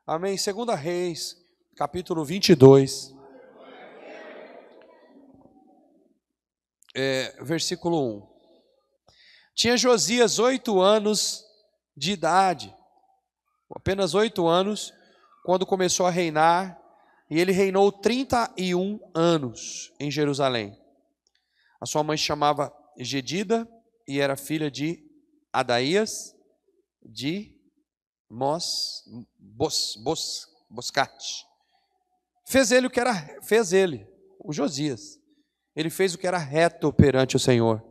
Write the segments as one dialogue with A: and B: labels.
A: Amém. 2 Reis, capítulo 22. Versículo 1. Tinha Josias 8 anos de idade, apenas 8 anos, quando começou a reinar, e ele reinou 31 anos em Jerusalém. A sua mãe se chamava Gedida e era filha de Adaías de Boscate. Fez ele, o Josias. Ele fez o que era reto perante o Senhor.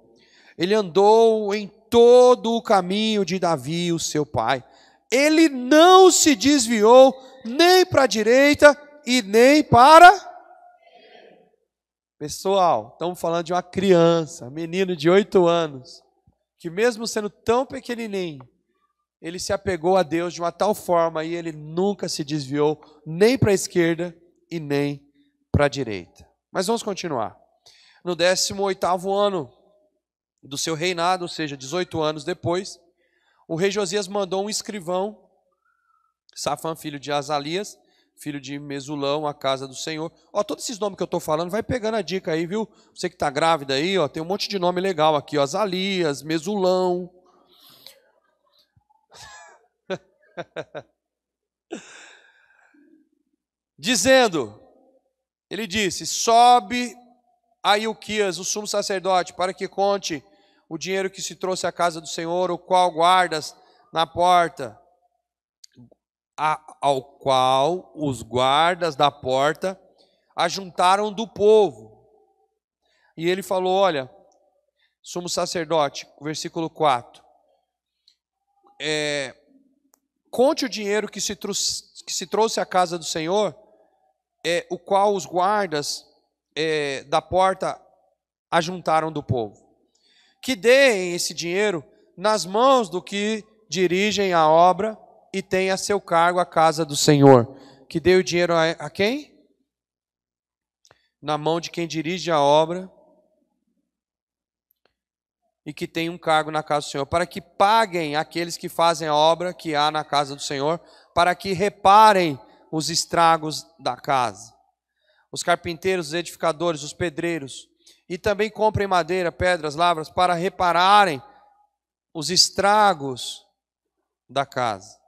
A: Ele andou em todo o caminho de Davi, o seu pai. Ele não se desviou nem para a direita e nem para... Pessoal, estamos falando de uma criança, menino de 8 anos, que mesmo sendo tão pequenininho, ele se apegou a Deus de uma tal forma e ele nunca se desviou nem para a esquerda e nem para a direita. Mas vamos continuar. No 18º ano do seu reinado, ou seja, 18 anos depois, o rei Josias mandou um escrivão, Safã, filho de Azalias, filho de Mesulão, à casa do Senhor. Todos esses nomes que eu estou falando, vai pegando a dica aí, viu? Você que está grávida aí, tem um monte de nome legal aqui, Azalias, Mesulão. Dizendo, ele disse, sobe a Ilquias, o sumo sacerdote, para que conte o dinheiro que se trouxe à casa do Senhor, o qual guardas na porta, ao qual os guardas da porta ajuntaram do povo. E ele falou, olha, sumo sacerdote, versículo 4, conte o dinheiro que se trouxe à casa do Senhor, o qual os guardas da porta ajuntaram do povo. Que deem esse dinheiro nas mãos do que dirigem a obra e tem a seu cargo a casa do Senhor. Que dê o dinheiro a quem? Na mão de quem dirige a obra e que tem um cargo na casa do Senhor, para que paguem aqueles que fazem a obra que há na casa do Senhor, para que reparem os estragos da casa. Os carpinteiros, os edificadores, os pedreiros, e também comprem madeira, pedras, lavras, para repararem os estragos da casa.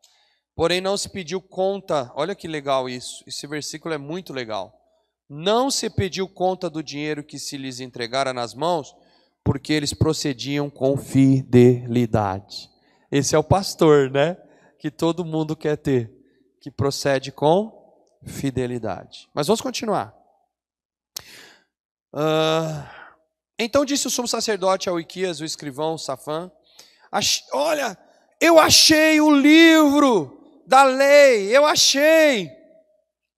A: Porém não se pediu conta, olha que legal isso, esse versículo é muito legal. Não se pediu conta do dinheiro que se lhes entregara nas mãos, porque eles procediam com fidelidade. Esse é o pastor, né? Que todo mundo quer ter, que procede com fidelidade. Mas vamos continuar. Então disse o sumo sacerdote ao Ilquias, o escrivão Safã, olha, eu achei o livro da lei, eu achei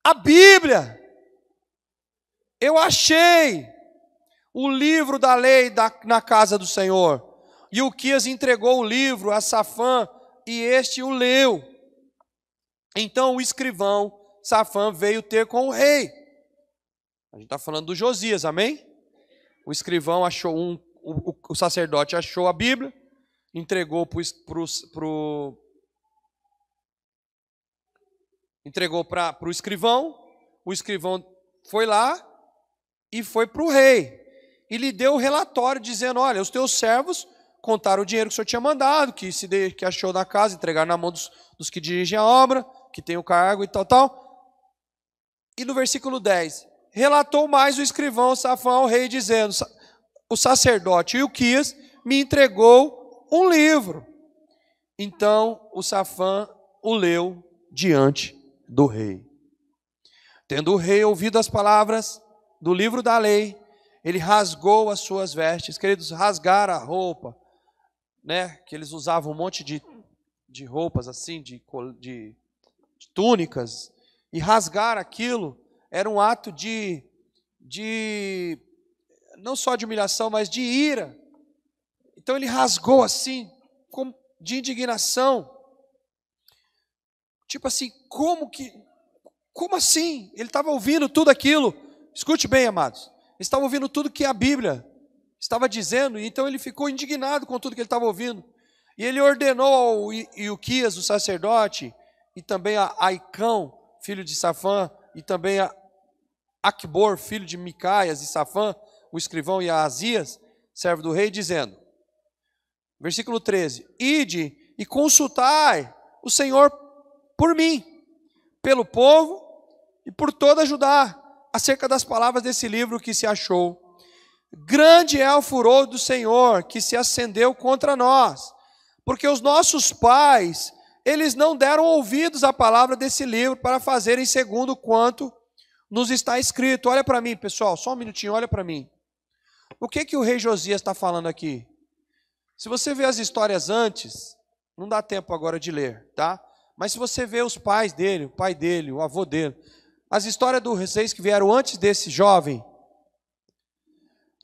A: a Bíblia, eu achei o livro da lei na casa do Senhor. E Ilquias entregou o livro a Safã e este o leu. Então o escrivão Safã veio ter com o rei. A gente está falando do Josias, amém? O escrivão achou o sacerdote achou a Bíblia, entregou para o escrivão foi lá e foi para o rei. E lhe deu o relatório dizendo, olha, os teus servos contaram o dinheiro que o senhor tinha mandado, que achou na casa, entregaram na mão dos que dirigem a obra, que tem o cargo e tal. E no versículo 10, relatou mais o escrivão Safã ao rei, dizendo, o sacerdote Ilquias me entregou um livro. Então o Safã o leu diante do rei. Tendo o rei ouvido as palavras do livro da lei, ele rasgou as suas vestes. Queridos, rasgar a roupa, né? Que eles usavam um monte de roupas assim, de túnicas, e rasgar aquilo era um ato de não só de humilhação, mas de ira. Então ele rasgou assim, de indignação. Tipo assim, como assim? Ele estava ouvindo tudo aquilo. Escute bem, amados. Ele estava ouvindo tudo que a Bíblia estava dizendo, então ele ficou indignado com tudo que ele estava ouvindo. E ele ordenou ao Ilquias, o sacerdote, e também a Aicão, filho de Safã, e também a Aquibor, filho de Micaias e Safã, o escrivão, e a Azias, servo do rei, dizendo, versículo 13, ide e consultai o Senhor por mim, pelo povo e por toda Judá, acerca das palavras desse livro que se achou. Grande é o furor do Senhor que se acendeu contra nós, porque os nossos pais, eles não deram ouvidos à palavra desse livro para fazerem segundo quanto nos está escrito. Olha para mim, pessoal, só um minutinho, olha para mim. O que o rei Josias está falando aqui? Se você vê as histórias antes, não dá tempo agora de ler, tá? Mas se você vê os pais dele, o pai dele, o avô dele, as histórias dos reis que vieram antes desse jovem,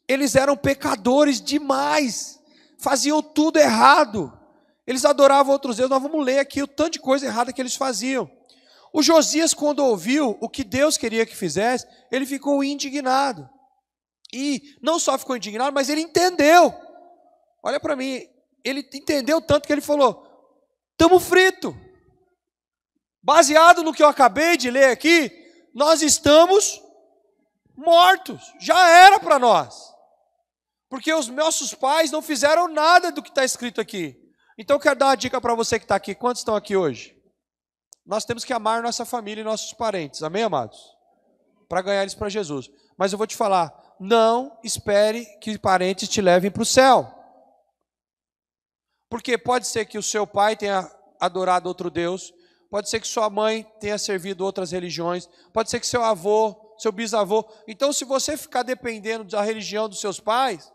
A: eles eram pecadores demais, faziam tudo errado, eles adoravam outros deuses. Nós vamos ler aqui o tanto de coisa errada que eles faziam. O Josias, quando ouviu o que Deus queria que fizesse, ele ficou indignado. E não só ficou indignado, mas ele entendeu. Olha para mim, ele entendeu tanto que ele falou, estamos fritos. Baseado no que eu acabei de ler aqui, nós estamos mortos. Já era para nós. Porque os nossos pais não fizeram nada do que está escrito aqui. Então eu quero dar uma dica para você que está aqui. Quantos estão aqui hoje? Nós temos que amar nossa família e nossos parentes. Amém, amados? Para ganhar eles para Jesus. Mas eu vou te falar, não espere que parentes te levem para o céu. Porque pode ser que o seu pai tenha adorado outro Deus, pode ser que sua mãe tenha servido outras religiões, pode ser que seu avô, seu bisavô. Então, se você ficar dependendo da religião dos seus pais,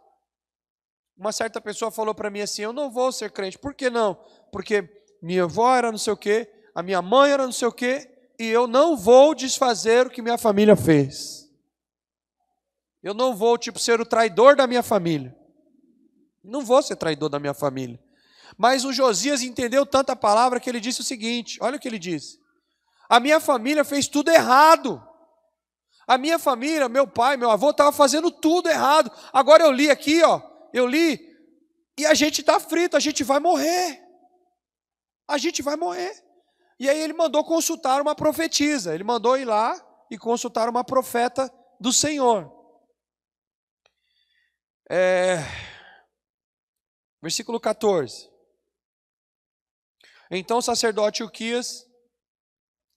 A: uma certa pessoa falou para mim assim, eu não vou ser crente. Por que não? Porque minha avó era não sei o quê, a minha mãe era não sei o quê, e eu não vou desfazer o que minha família fez. Eu não vou, ser o traidor da minha família. Não vou ser traidor da minha família. Mas o Josias entendeu tanta palavra que ele disse o seguinte, olha o que ele disse. A minha família fez tudo errado. A minha família, meu pai, meu avô, estava fazendo tudo errado. Agora eu li aqui, eu li, e a gente está frito, a gente vai morrer. A gente vai morrer. E aí ele mandou consultar uma profetisa. Ele mandou ir lá e consultar uma profeta do Senhor. Versículo 14. Então o sacerdote Ilquias,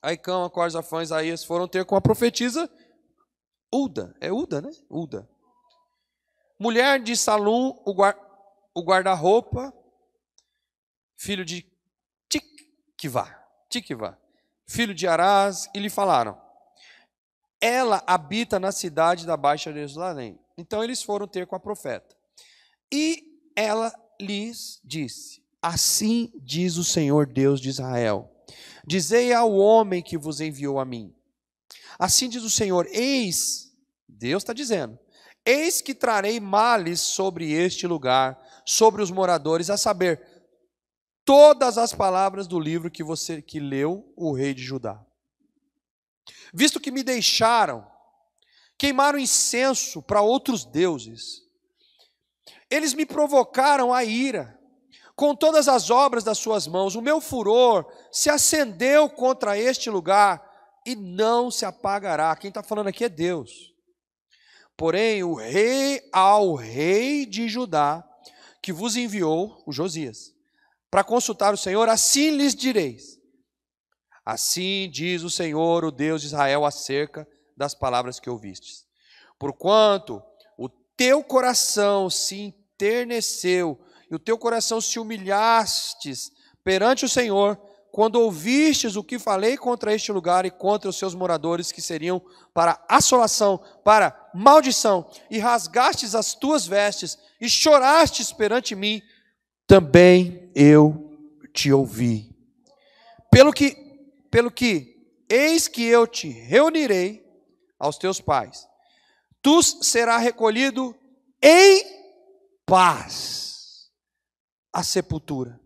A: Aicão, Acor, Zafã, Isaías foram ter com a profetisa Ulda. É Ulda, né? Ulda. Mulher de Salum, o guarda-roupa, filho de Tikvá, filho de Arás, e lhe falaram, ela habita na cidade da Baixa Jerusalém. Então eles foram ter com a profeta. E ela lhes disse, assim diz o Senhor Deus de Israel, dizei ao homem que vos enviou a mim, assim diz o Senhor, eis, Deus está dizendo, eis que trarei males sobre este lugar, sobre os moradores, a saber, todas as palavras do livro que leu o rei de Judá. Visto que me deixaram, queimaram incenso para outros deuses, eles me provocaram a ira, com todas as obras das suas mãos, o meu furor se acendeu contra este lugar, e não se apagará. Quem está falando aqui é Deus. Porém, ao rei de Judá, que vos enviou, o Josias, para consultar o Senhor, assim lhes direis, assim diz o Senhor, o Deus de Israel, acerca das palavras que ouvistes. Porquanto o teu coração se enterneceu, e o teu coração se humilhastes perante o Senhor, quando ouvistes o que falei contra este lugar e contra os seus moradores, que seriam para assolação, para maldição, e rasgastes as tuas vestes, e chorastes perante mim, também eu te ouvi. Pelo que, eis que eu te reunirei aos teus pais, tu serás recolhido em paz à sepultura.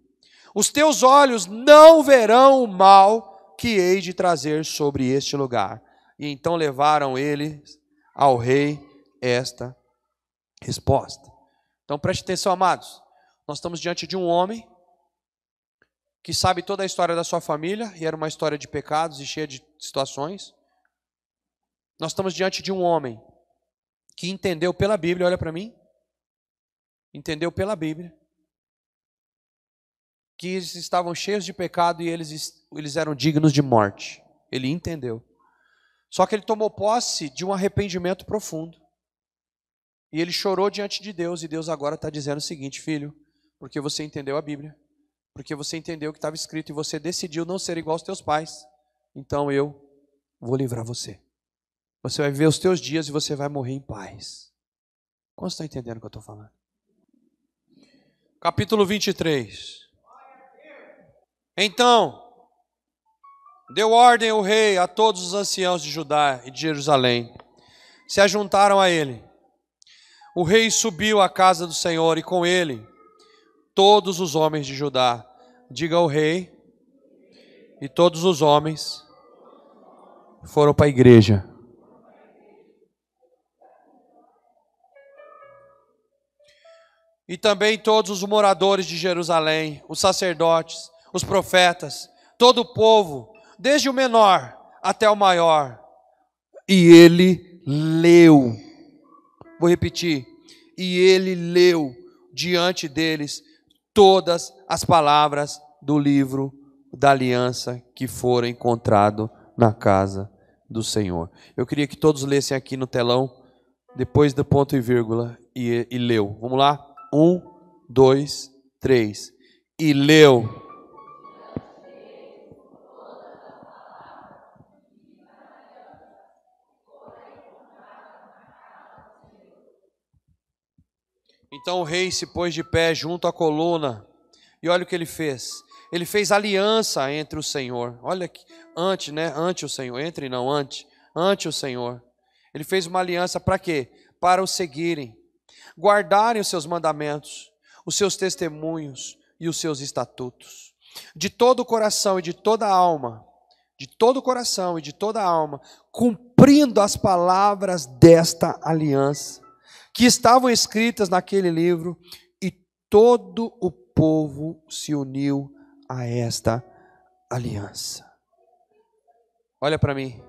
A: Os teus olhos não verão o mal que hei de trazer sobre este lugar. E então levaram eles ao rei esta resposta. Então preste atenção, amados. Nós estamos diante de um homem que sabe toda a história da sua família, e era uma história de pecados e cheia de situações. Nós estamos diante de um homem que entendeu pela Bíblia, olha para mim, entendeu pela Bíblia, que eles estavam cheios de pecado e eles eram dignos de morte. Ele entendeu. Só que ele tomou posse de um arrependimento profundo. E ele chorou diante de Deus, e Deus agora está dizendo o seguinte: filho, porque você entendeu a Bíblia, porque você entendeu o que estava escrito e você decidiu não ser igual aos teus pais, então eu vou livrar você. Você vai viver os teus dias e você vai morrer em paz. Como você está entendendo o que eu estou falando? Capítulo 23. Então, deu ordem o rei a todos os anciãos de Judá e de Jerusalém. Se ajuntaram a ele. O rei subiu à casa do Senhor e com ele todos os homens de Judá. Diga ao rei, e todos os homens foram para a igreja. E também todos os moradores de Jerusalém, os sacerdotes, os profetas, todo o povo, desde o menor até o maior. E ele leu. Vou repetir. E ele leu diante deles todas as palavras do livro da aliança que foram encontrado na casa do Senhor. Eu queria que todos lessem aqui no telão, depois do ponto e vírgula, e leu. Vamos lá? 1, 2, 3. E leu. Então o rei se pôs de pé junto à coluna, e olha o que ele fez. Ele fez aliança entre o Senhor. Olha aqui, ante o Senhor, ante o Senhor. Ele fez uma aliança para quê? Para o seguirem, guardarem os seus mandamentos, os seus testemunhos e os seus estatutos. De todo o coração e de toda a alma, cumprindo as palavras desta aliança, que estavam escritas naquele livro, e todo o povo se uniu a esta aliança. Olha para mim.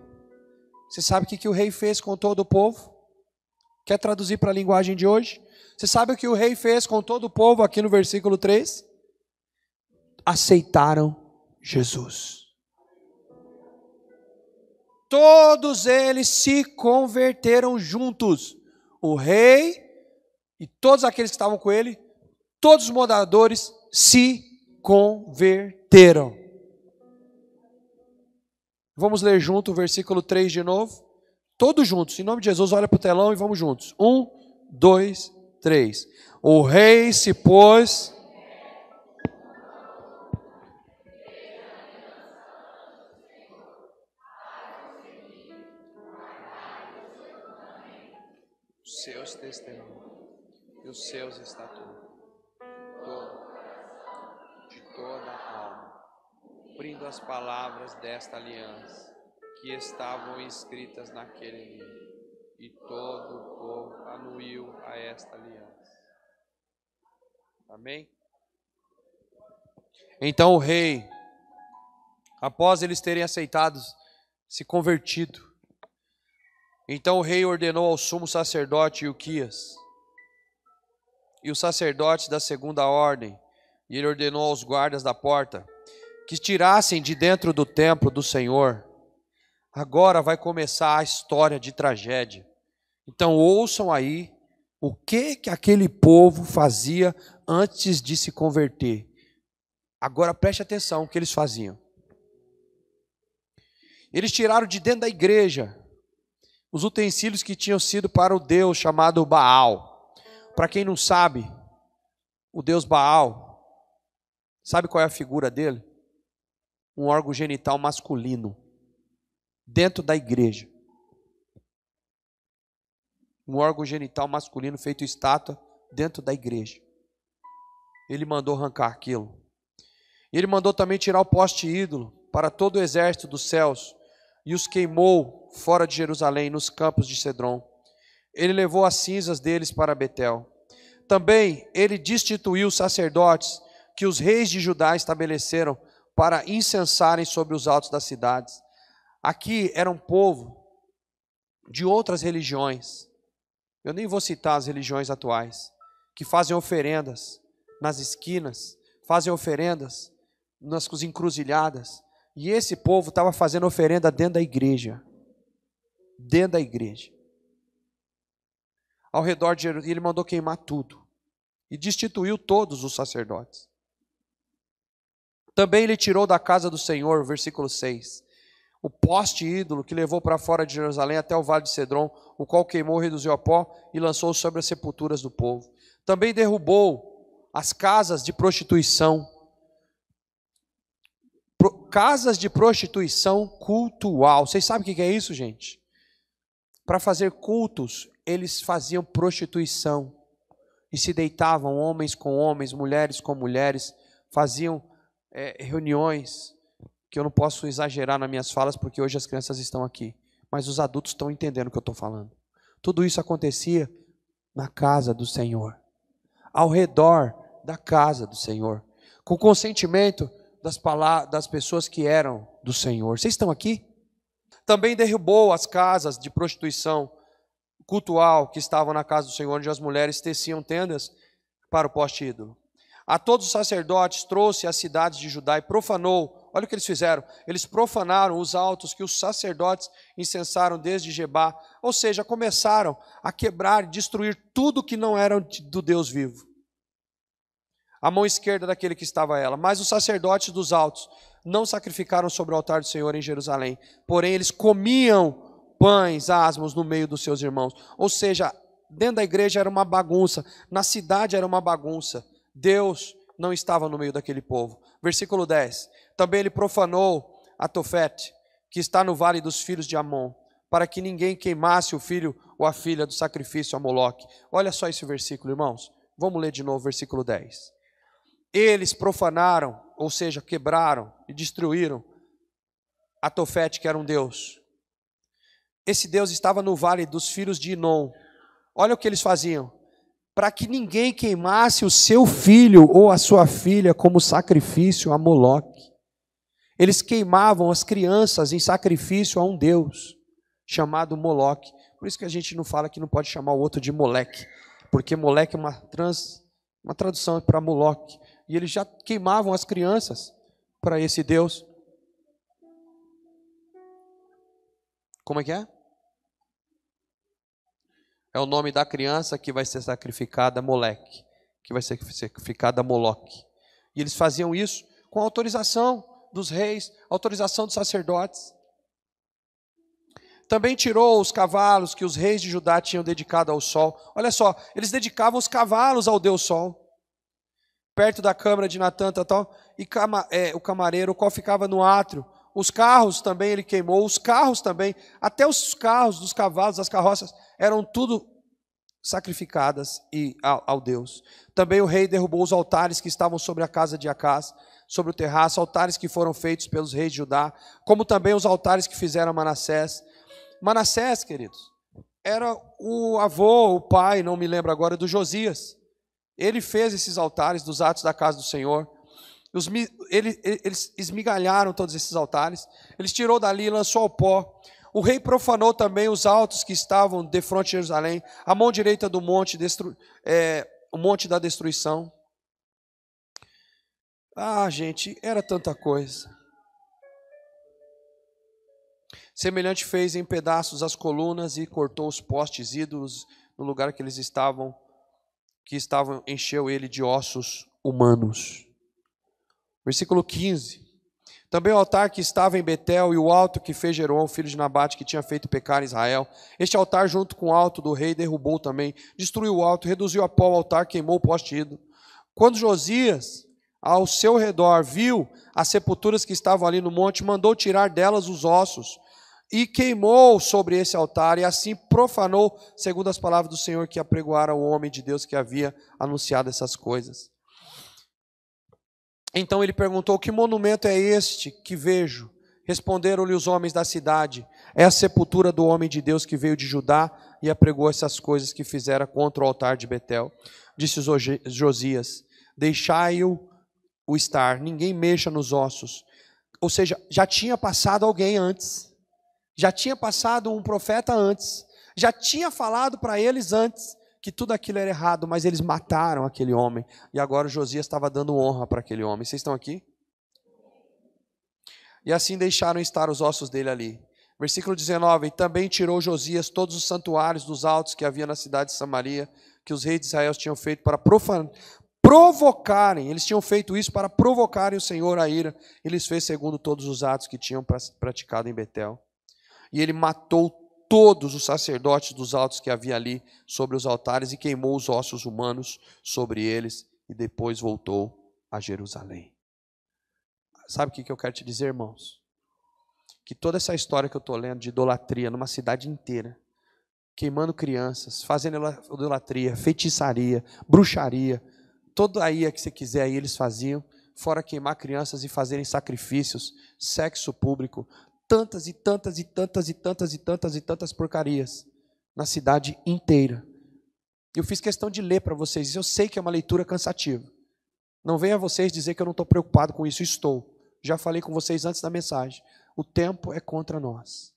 A: Você sabe o que o rei fez com todo o povo? Quer traduzir para a linguagem de hoje? Você sabe o que o rei fez com todo o povo aqui no versículo 3? Aceitaram Jesus. Todos eles se converteram juntos. O rei e todos aqueles que estavam com ele, todos os moradores se converteram. Vamos ler junto o versículo 3 de novo. Todos juntos, em nome de Jesus, olha para o telão e vamos juntos. 1, 2, 3. O rei se pôs... os seus testemunhos e os seus estatutos, de toda a alma, cumprindo as palavras desta aliança, que estavam escritas naquele livro, e todo o povo anuiu a esta aliança. Amém? Então o rei, após eles terem aceitado, se convertido, então o rei ordenou ao sumo sacerdote Ilquias e os sacerdotes da segunda ordem, e ele ordenou aos guardas da porta que tirassem de dentro do templo do Senhor. Agora vai começar a história de tragédia. Então ouçam aí o que aquele povo fazia antes de se converter. Agora preste atenção o que eles faziam. Eles tiraram de dentro da igreja os utensílios que tinham sido para o Deus chamado Baal. Para quem não sabe, o Deus Baal, sabe qual é a figura dele? Um órgão genital masculino, dentro da igreja. Um órgão genital masculino feito estátua dentro da igreja. Ele mandou arrancar aquilo. Ele mandou também tirar o poste ídolo para todo o exército dos céus e os queimou fora de Jerusalém, nos campos de Cedron. Ele levou as cinzas deles para Betel. Também ele destituiu os sacerdotes que os reis de Judá estabeleceram para incensarem sobre os altos das cidades. Aqui era um povo de outras religiões. Eu nem vou citar as religiões atuais, que fazem oferendas nas esquinas, fazem oferendas nas encruzilhadas. E esse povo estava fazendo oferenda dentro da igreja. Dentro da igreja. Ao redor de Jerusalém, ele mandou queimar tudo. E destituiu todos os sacerdotes. Também ele tirou da casa do Senhor, versículo 6, o poste ídolo que levou para fora de Jerusalém até o vale de Cedron, o qual queimou, reduziu a pó e lançou sobre as sepulturas do povo. Também derrubou as casas de prostituição. Casas de prostituição cultual. Vocês sabem o que é isso, gente? Para fazer cultos, eles faziam prostituição. E se deitavam homens com homens, mulheres com mulheres, faziam reuniões, que eu não posso exagerar nas minhas falas, porque hoje as crianças estão aqui, mas os adultos estão entendendo o que eu estou falando. Tudo isso acontecia na casa do Senhor, ao redor da casa do Senhor, com o consentimento das pessoas que eram do Senhor. Vocês estão aqui? Também derrubou as casas de prostituição cultual que estavam na casa do Senhor, onde as mulheres teciam tendas para o poste ídolo. A todos os sacerdotes trouxe as cidades de Judá e profanou. Olha o que eles fizeram. Eles profanaram os altos que os sacerdotes incensaram desde Gebá. Ou seja, começaram a quebrar e destruir tudo que não era do Deus vivo. A mão esquerda daquele que estava ela. Mas os sacerdotes dos altos não sacrificaram sobre o altar do Senhor em Jerusalém. Porém, eles comiam pães asmos no meio dos seus irmãos. Ou seja, dentro da igreja era uma bagunça. Na cidade era uma bagunça. Deus não estava no meio daquele povo. Versículo 10. Também ele profanou a Tofete, que está no vale dos filhos de Amon, para que ninguém queimasse o filho ou a filha do sacrifício a Moloque. Olha só esse versículo, irmãos. Vamos ler de novo, versículo 10. Eles profanaram, ou seja, quebraram e destruíram a Tofete, que era um deus. Esse deus estava no vale dos filhos de Inom. Olha o que eles faziam. Para que ninguém queimasse o seu filho ou a sua filha como sacrifício a Moloque. Eles queimavam as crianças em sacrifício a um deus chamado Moloque. Por isso que a gente não fala que não pode chamar o outro de Moleque, porque Moleque é uma tradução para Moloque. E eles já queimavam as crianças para esse deus. Como é que é? É o nome da criança que vai ser sacrificada, Moleque, que vai ser sacrificada, Moloque. E eles faziam isso com autorização dos reis, autorização dos sacerdotes. Também tirou os cavalos que os reis de Judá tinham dedicado ao sol. Olha só, eles dedicavam os cavalos ao Deus Sol. Perto da câmara de Natã, e o camareiro, o qual ficava no átrio. Os carros também ele queimou, os carros também, até os carros dos cavalos, das carroças, eram tudo sacrificadas ao Deus. Também o rei derrubou os altares que estavam sobre a casa de Acás, sobre o terraço, altares que foram feitos pelos reis de Judá, como também os altares que fizeram Manassés. Manassés, queridos, era o avô, o pai, não me lembro agora, do Josias. Ele fez esses altares dos atos da casa do Senhor. Eles esmigalharam todos esses altares. Eles tirou dali e lançou ao pó. O rei profanou também os altos que estavam de frente de Jerusalém, a mão direita do monte, o monte da destruição. Ah, gente, era tanta coisa. Semelhante fez em pedaços as colunas e cortou os postes ídolos no lugar que eles estavam, encheu ele de ossos humanos. Versículo 15. Também o altar que estava em Betel e o alto que fez Jeroão, filho de Nabate, que tinha feito pecar em Israel. Este altar, junto com o alto do rei, derrubou também, destruiu o alto, reduziu a pó o altar, queimou o poste ídolo. Quando Josias, ao seu redor, viu as sepulturas que estavam ali no monte, mandou tirar delas os ossos e queimou sobre esse altar, e assim profanou, segundo as palavras do Senhor que apregoara o homem de Deus que havia anunciado essas coisas. Então ele perguntou: que monumento é este que vejo? Responderam-lhe os homens da cidade: é a sepultura do homem de Deus que veio de Judá e apregou essas coisas que fizera contra o altar de Betel. Disse Josias: deixai-o o estar, ninguém mexa nos ossos. Ou seja, já tinha passado alguém antes, já tinha passado um profeta antes, já tinha falado para eles antes que tudo aquilo era errado, mas eles mataram aquele homem, e agora Josias estava dando honra para aquele homem. Vocês estão aqui? E assim deixaram estar os ossos dele ali. Versículo 19, também tirou Josias todos os santuários dos altos que havia na cidade de Samaria, que os reis de Israel tinham feito para provocarem, eles tinham feito isso para provocarem o Senhor à ira. Eles fez segundo todos os atos que tinham praticado em Betel. E ele matou todos os sacerdotes dos altos que havia ali sobre os altares e queimou os ossos humanos sobre eles e depois voltou a Jerusalém. Sabe o que eu quero te dizer, irmãos? Que toda essa história que eu estou lendo de idolatria numa cidade inteira, queimando crianças, fazendo idolatria, feitiçaria, bruxaria, toda aí que você quiser aí eles faziam, fora queimar crianças e fazerem sacrifícios, sexo público, tantas e tantas e tantas e tantas e tantas e tantas porcarias na cidade inteira. Eu fiz questão de ler para vocês, eu sei que é uma leitura cansativa. Não venha vocês dizer que eu não estou preocupado com isso, estou. Já falei com vocês antes da mensagem. O tempo é contra nós.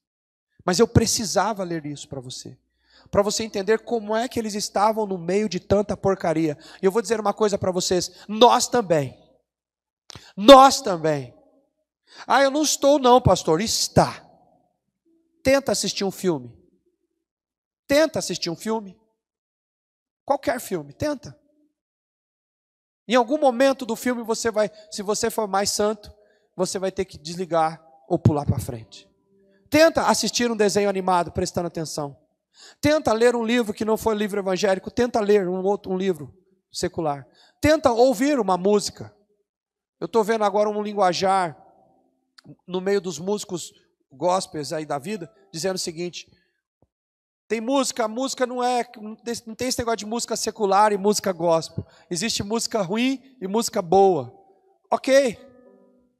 A: Mas eu precisava ler isso para você entender como é que eles estavam no meio de tanta porcaria. E eu vou dizer uma coisa para vocês, nós também. Nós também. Ah, eu não estou não, pastor. Está. Tenta assistir um filme. Tenta assistir um filme. Qualquer filme, tenta. Em algum momento do filme você vai, se você for mais santo, você vai ter que desligar ou pular para frente. Tenta assistir um desenho animado, prestando atenção. Tenta ler um livro que não for livro evangélico, tenta ler um livro secular. Tenta ouvir uma música. Eu estou vendo agora um linguajar no meio dos músicos gospels aí da vida, dizendo o seguinte: tem música, a música não tem esse negócio de música secular e música gospel. Existe música ruim e música boa. Ok,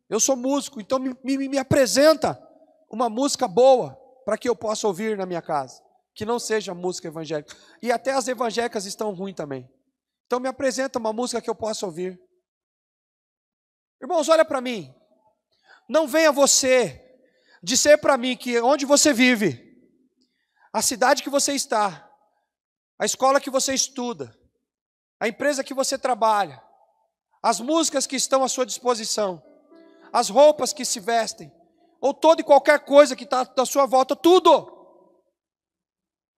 A: eu sou músico, então me apresenta uma música boa para que eu possa ouvir na minha casa, que não seja música evangélica. E até as evangélicas estão ruins também. Então me apresenta uma música que eu possa ouvir. Irmãos, olha para mim. Não venha você dizer para mim que onde você vive, a cidade que você está, a escola que você estuda, a empresa que você trabalha, as músicas que estão à sua disposição, as roupas que se vestem, ou toda e qualquer coisa que está à sua volta, tudo,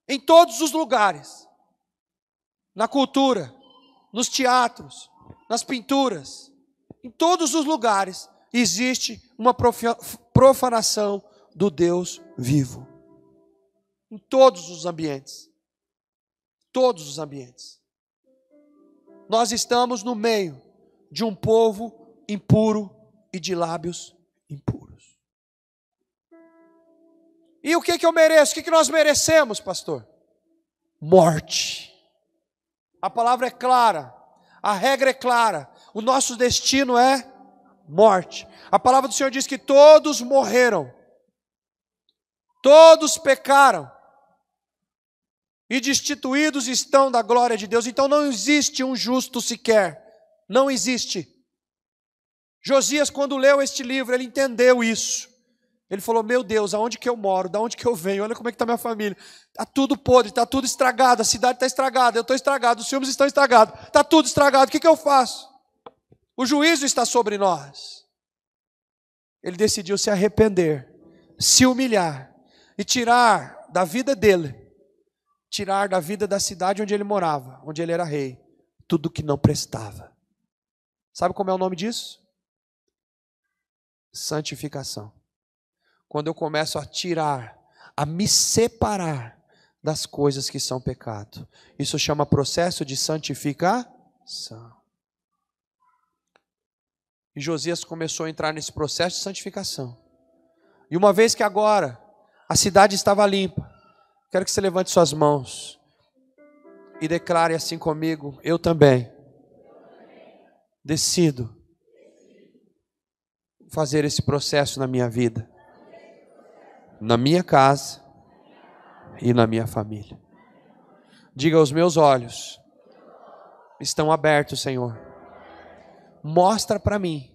A: em todos os lugares, na cultura, nos teatros, nas pinturas, em todos os lugares, existe uma profanação do Deus vivo. Em todos os ambientes. Todos os ambientes. Nós estamos no meio de um povo impuro e de lábios impuros. E o que eu mereço? O que nós merecemos, pastor? Morte. A palavra é clara. A regra é clara. O nosso destino é morte. A palavra do Senhor diz que todos morreram. Todos pecaram. E destituídos estão da glória de Deus. Então não existe um justo sequer. Não existe. Josias, quando leu este livro, ele entendeu isso. Ele falou: meu Deus, aonde que eu moro? Da onde que eu venho? Olha como é que está minha família. Está tudo podre, está tudo estragado. A cidade está estragada, eu estou estragado, os filmes estão estragados. Está tudo estragado, o que eu faço? O juízo está sobre nós. Ele decidiu se arrepender, se humilhar e tirar da vida dele, tirar da vida da cidade onde ele morava, onde ele era rei, tudo que não prestava. Sabe como é o nome disso? Santificação. Quando eu começo a tirar, a me separar das coisas que são pecado. Isso chama processo de santificação. E Josias começou a entrar nesse processo de santificação. E uma vez que agora a cidade estava limpa, quero que você levante suas mãos e declare assim comigo: eu também decido fazer esse processo na minha vida, na minha casa e na minha família. Diga: os meus olhos estão abertos, Senhor, mostra para mim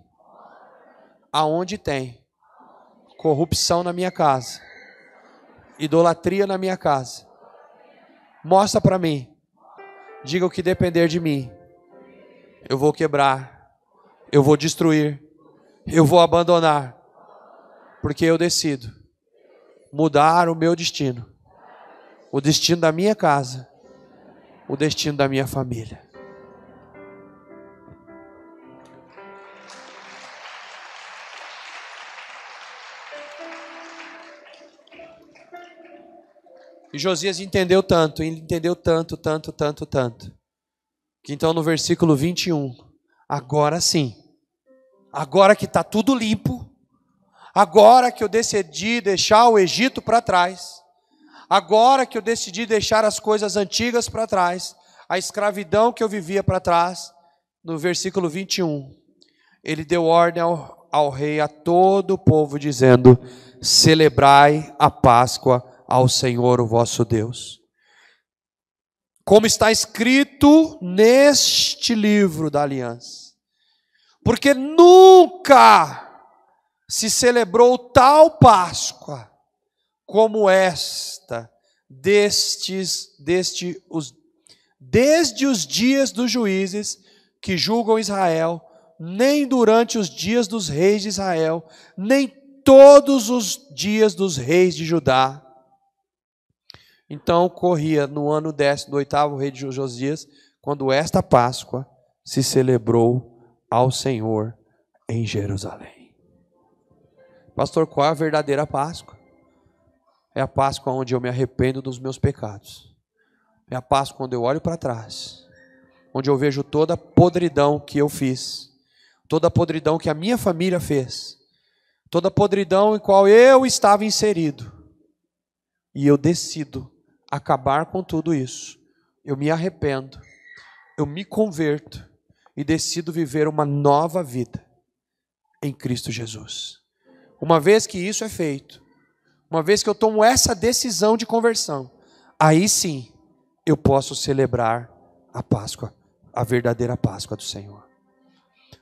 A: aonde tem corrupção na minha casa, idolatria na minha casa. Mostra para mim. Diga o que depender de mim. Eu vou quebrar, eu vou destruir, eu vou abandonar, porque eu decido mudar o meu destino, o destino da minha casa, o destino da minha família. E Josias entendeu tanto, que então no versículo 21, agora sim, agora que está tudo limpo, agora que eu decidi deixar o Egito para trás, agora que eu decidi deixar as coisas antigas para trás, a escravidão que eu vivia para trás, no versículo 21, ele deu ordem ao rei, a todo o povo, dizendo: celebrai a Páscoa ao Senhor, o vosso Deus, como está escrito neste livro da aliança, porque nunca se celebrou tal Páscoa como esta, desde os dias dos juízes que julgam Israel, nem durante os dias dos reis de Israel, nem todos os dias dos reis de Judá. Então ocorria no ano 10º do 8º rei de Josias, quando esta Páscoa se celebrou ao Senhor em Jerusalém. Pastor, qual é a verdadeira Páscoa? É a Páscoa onde eu me arrependo dos meus pecados. É a Páscoa onde eu olho para trás, onde eu vejo toda a podridão que eu fiz, toda a podridão que a minha família fez, toda a podridão em qual eu estava inserido, e eu decido acabar com tudo isso. Eu me arrependo, eu me converto e decido viver uma nova vida em Cristo Jesus. Uma vez que isso é feito, uma vez que eu tomo essa decisão de conversão, aí sim eu posso celebrar a Páscoa, a verdadeira Páscoa do Senhor.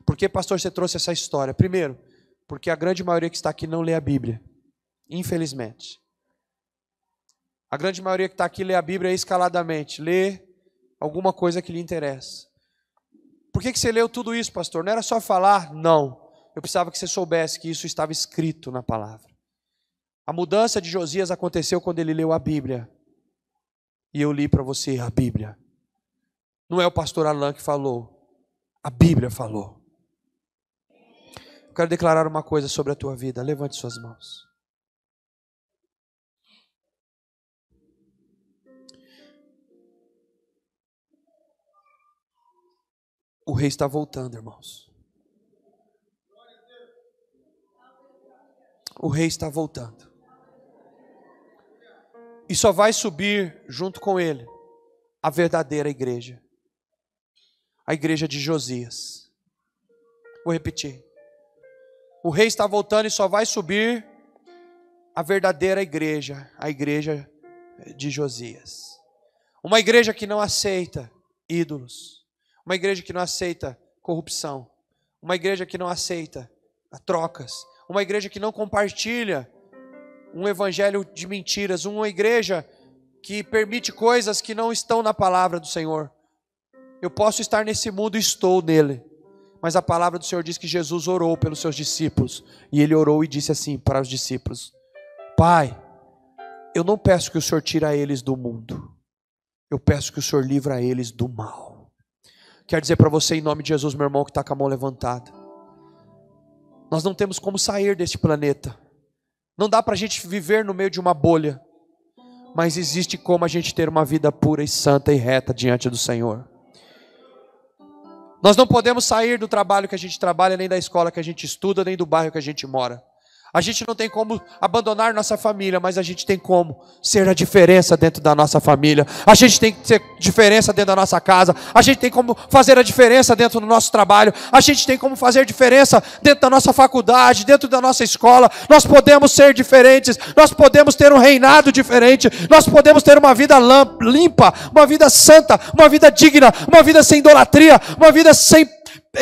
A: Por que, pastor, você trouxe essa história? Primeiro, porque a grande maioria que está aqui não lê a Bíblia, infelizmente. A grande maioria que está aqui lê a Bíblia escaladamente, lê alguma coisa que lhe interessa. Por que você leu tudo isso, pastor? Não era só falar? Não. Eu precisava que você soubesse que isso estava escrito na palavra. A mudança de Josias aconteceu quando ele leu a Bíblia. E eu li para você a Bíblia. Não é o pastor Alain que falou. A Bíblia falou. Eu quero declarar uma coisa sobre a tua vida. Levante suas mãos. O rei está voltando, irmãos. O rei está voltando. E só vai subir junto com ele a verdadeira igreja. A igreja de Josias. Vou repetir. O rei está voltando e só vai subir a verdadeira igreja. A igreja de Josias. Uma igreja que não aceita ídolos. Uma igreja que não aceita corrupção. Uma igreja que não aceita trocas. Uma igreja que não compartilha um evangelho de mentiras. Uma igreja que permite coisas que não estão na palavra do Senhor. Eu posso estar nesse mundo e estou nele. Mas a palavra do Senhor diz que Jesus orou pelos seus discípulos. E ele orou e disse assim para os discípulos: Pai, eu não peço que o Senhor tire eles do mundo. Eu peço que o Senhor livre eles do mal. Quero dizer para você, em nome de Jesus, meu irmão que está com a mão levantada, nós não temos como sair deste planeta. Não dá para a gente viver no meio de uma bolha. Mas existe como a gente ter uma vida pura e santa e reta diante do Senhor. Nós não podemos sair do trabalho que a gente trabalha, nem da escola que a gente estuda, nem do bairro que a gente mora. A gente não tem como abandonar nossa família, mas a gente tem como ser a diferença dentro da nossa família. A gente tem que ser diferença dentro da nossa casa. A gente tem como fazer a diferença dentro do nosso trabalho. A gente tem como fazer diferença dentro da nossa faculdade, dentro da nossa escola. Nós podemos ser diferentes. Nós podemos ter um reinado diferente. Nós podemos ter uma vida limpa, uma vida santa, uma vida digna, uma vida sem idolatria, uma vida sem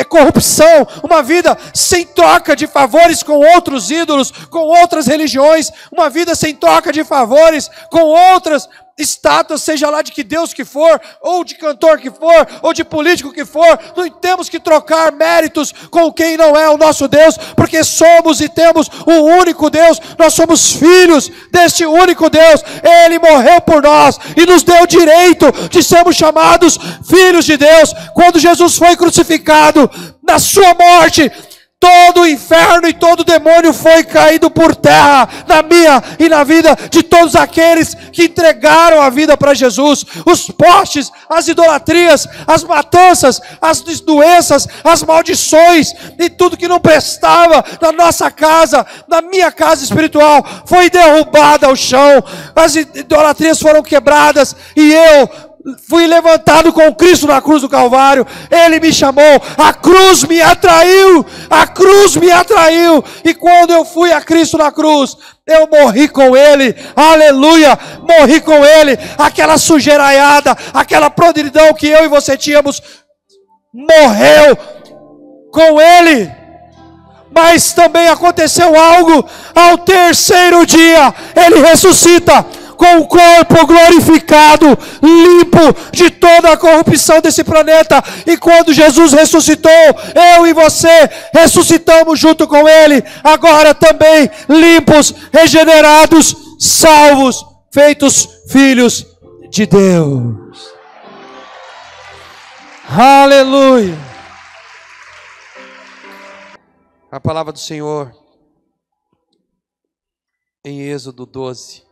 A: corrupção, uma vida sem troca de favores com outros ídolos, com outras religiões, uma vida sem troca de favores com outras estátuas, seja lá de que Deus que for, ou de cantor que for, ou de político que for. Não temos que trocar méritos com quem não é o nosso Deus, porque somos e temos um único Deus, nós somos filhos deste único Deus. Ele morreu por nós e nos deu o direito de sermos chamados filhos de Deus. Quando Jesus foi crucificado, na sua morte, todo o inferno e todo o demônio foi caído por terra, na minha e na vida de todos aqueles que entregaram a vida para Jesus. Os postes, as idolatrias, as matanças, as doenças, as maldições e tudo que não prestava na nossa casa, na minha casa espiritual, foi derrubado ao chão. As idolatrias foram quebradas e eu fui levantado com Cristo na cruz do Calvário. Ele me chamou, a cruz me atraiu, a cruz me atraiu, e quando eu fui a Cristo na cruz, eu morri com Ele, aleluia, morri com Ele. Aquela sujeiraiada, aquela podridão que eu e você tínhamos, morreu com Ele. Mas também aconteceu algo, ao terceiro dia, Ele ressuscita, com o corpo glorificado, limpo de toda a corrupção desse planeta. E quando Jesus ressuscitou, eu e você ressuscitamos junto com Ele, agora também limpos, regenerados, salvos, feitos filhos de Deus. Aleluia! A palavra do Senhor em Êxodo 12,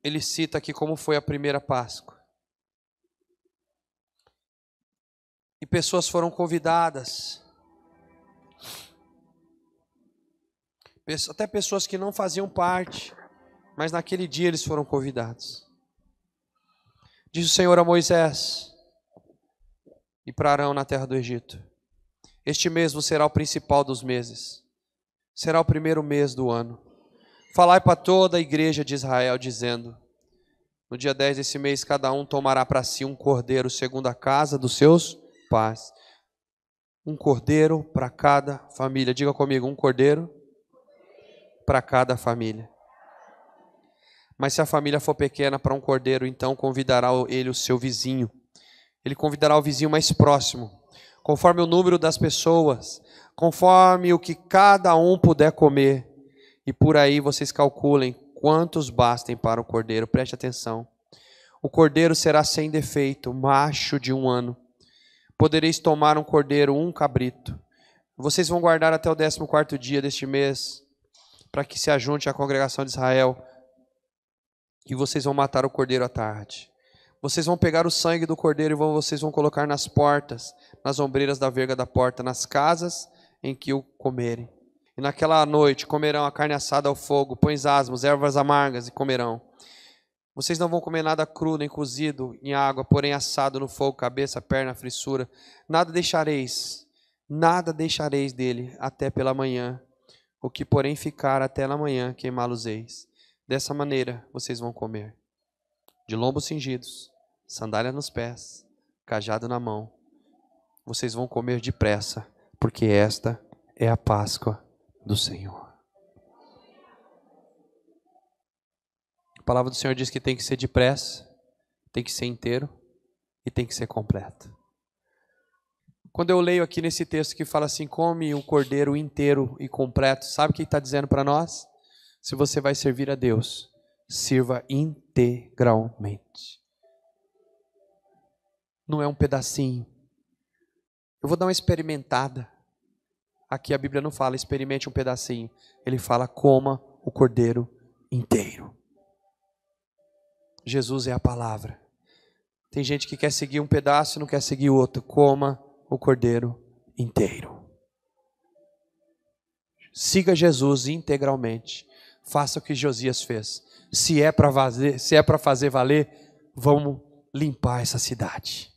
A: ele cita aqui como foi a primeira Páscoa. E pessoas foram convidadas, até pessoas que não faziam parte, mas naquele dia eles foram convidados. Diz o Senhor a Moisés e para Arão na terra do Egito: este mesmo será o principal dos meses, será o primeiro mês do ano. Falai para toda a igreja de Israel, dizendo: no dia 10 desse mês, cada um tomará para si um cordeiro segundo a casa dos seus pais. Um cordeiro para cada família. Diga comigo, um cordeiro para cada família. Mas se a família for pequena para um cordeiro, então convidará ele o seu vizinho. Ele convidará o vizinho mais próximo, conforme o número das pessoas, conforme o que cada um puder comer. E por aí vocês calculem quantos bastem para o cordeiro. Preste atenção. O cordeiro será sem defeito, macho de 1 ano. Podereis tomar um cordeiro, um cabrito. Vocês vão guardar até o 14º dia deste mês, para que se ajunte a congregação de Israel. E vocês vão matar o cordeiro à tarde. Vocês vão pegar o sangue do cordeiro e vocês vão colocar nas portas, nas ombreiras da verga da porta, nas casas em que o comerem. E naquela noite comerão a carne assada ao fogo, pães asmos, ervas amargas e comerão. Vocês não vão comer nada cru nem cozido em água, porém assado no fogo, cabeça, perna, frissura. Nada deixareis dele até pela manhã. O que porém ficar até na manhã, queimá-los-eis. Dessa maneira vocês vão comer: de lombos cingidos, sandália nos pés, cajado na mão. Vocês vão comer depressa, porque esta é a Páscoa do Senhor. A palavra do Senhor diz que tem que ser depressa, tem que ser inteiro e tem que ser completo. Quando eu leio aqui nesse texto que fala assim: come o cordeiro inteiro e completo, sabe o que está dizendo para nós? Se você vai servir a Deus, sirva integralmente. Não é um pedacinho. Eu vou dar uma experimentada. Aqui a Bíblia não fala experimente um pedacinho. Ele fala coma o cordeiro inteiro. Jesus é a palavra. Tem gente que quer seguir um pedaço e não quer seguir outro. Coma o cordeiro inteiro. Siga Jesus integralmente. Faça o que Josias fez. Se é para fazer valer, vamos limpar essa cidade.